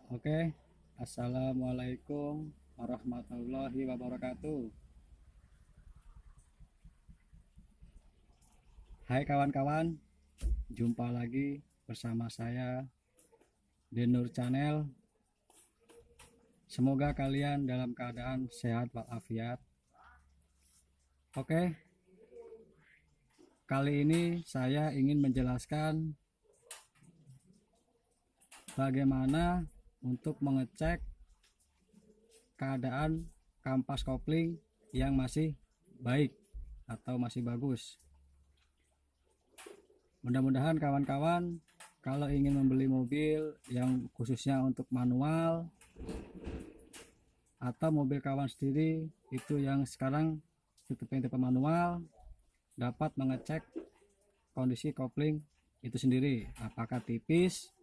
Oke, assalamualaikum warahmatullahi wabarakatuh. Hai kawan-kawan, jumpa lagi bersama saya di Nur Channel. Semoga kalian dalam keadaan sehat walafiat. Oke, kali ini saya ingin menjelaskan bagaimana untuk mengecek keadaan kampas kopling yang masih baik atau masih bagus. Mudah-mudahan kawan-kawan kalau ingin membeli mobil yang khususnya untuk manual atau mobil kawan sendiri itu yang sekarang tipe manual, dapat mengecek kondisi kopling itu sendiri, apakah tipis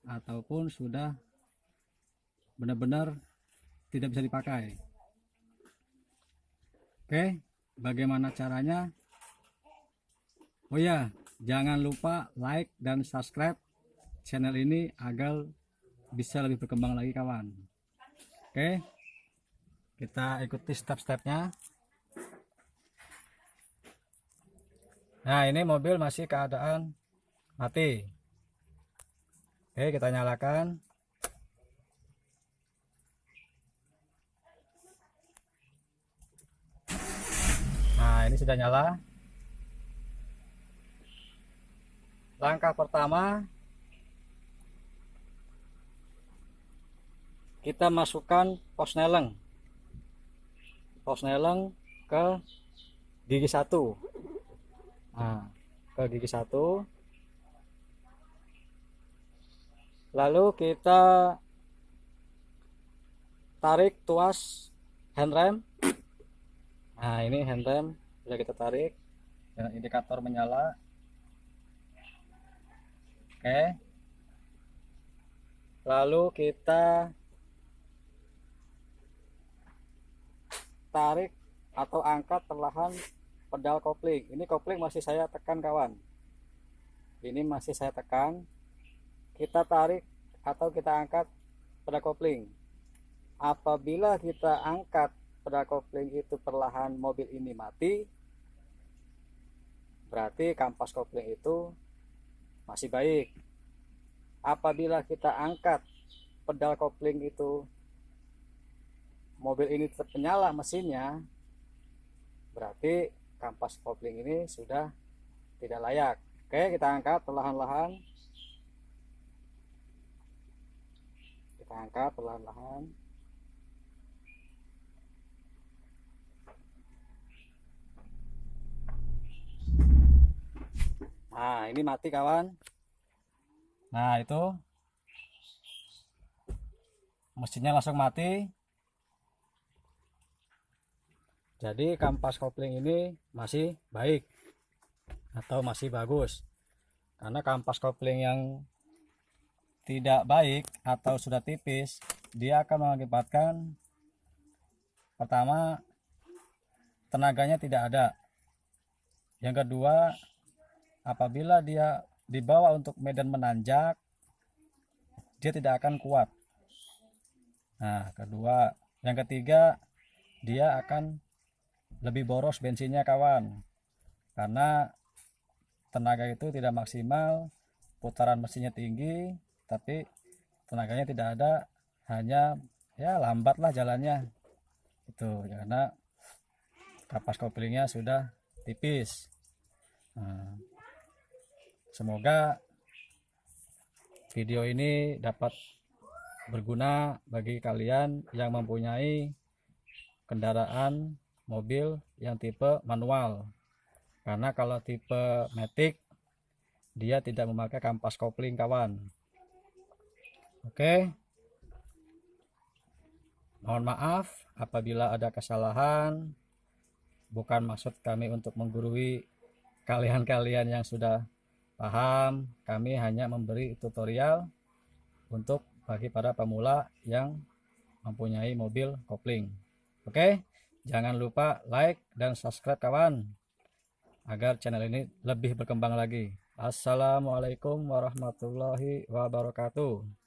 ataupun sudah benar-benar tidak bisa dipakai. Oke, bagaimana caranya? Oh ya, jangan lupa like dan subscribe channel ini agar bisa lebih berkembang lagi kawan. Oke, kita ikuti step-stepnya. Nah, ini mobil masih keadaan mati. Oke, kita nyalakan. Nah, ini sudah nyala. Langkah pertama, kita masukkan posneleng ke gigi 1. Nah, ke gigi 1. Lalu kita tarik tuas handrem. Nah, ini handrem sudah kita tarik dengan indikator menyala. Oke. Lalu kita tarik atau angkat perlahan pedal kopling. Ini kopling masih saya tekan kawan. Ini masih saya tekan. Kita tarik atau kita angkat pedal kopling. Apabila kita angkat pedal kopling itu perlahan mobil ini mati, berarti kampas kopling itu masih baik. Apabila kita angkat pedal kopling itu mobil ini tetap menyala mesinnya, berarti kampas kopling ini sudah tidak layak. Oke, kita angkat perlahan-lahan. Kita angkat perlahan-lahan. Nah, ini mati kawan. Nah, itu mesinnya langsung mati. Jadi kampas kopling ini masih baik atau masih bagus. Karena kampas kopling yang tidak baik atau sudah tipis, dia akan mengakibatkan pertama, tenaganya tidak ada. Yang kedua, apabila dia dibawa untuk medan menanjak, dia tidak akan kuat. Nah, yang ketiga, dia akan lebih boros bensinnya kawan, karena tenaga itu tidak maksimal, putaran mesinnya tinggi, tapi tenaganya tidak ada, hanya ya lambat lah jalannya. Itu karena kapas koplingnya sudah tipis. Nah, semoga video ini dapat berguna bagi kalian yang mempunyai kendaraan mobil yang tipe manual. Karena kalau tipe matic dia tidak memakai kampas kopling kawan. Oke. Mohon maaf apabila ada kesalahan. Bukan maksud kami untuk menggurui kalian-kalian yang sudah paham. Kami hanya memberi tutorial untuk bagi para pemula yang mempunyai mobil kopling. Oke, jangan lupa like dan subscribe kawan, agar channel ini lebih berkembang lagi. Assalamualaikum warahmatullahi wabarakatuh.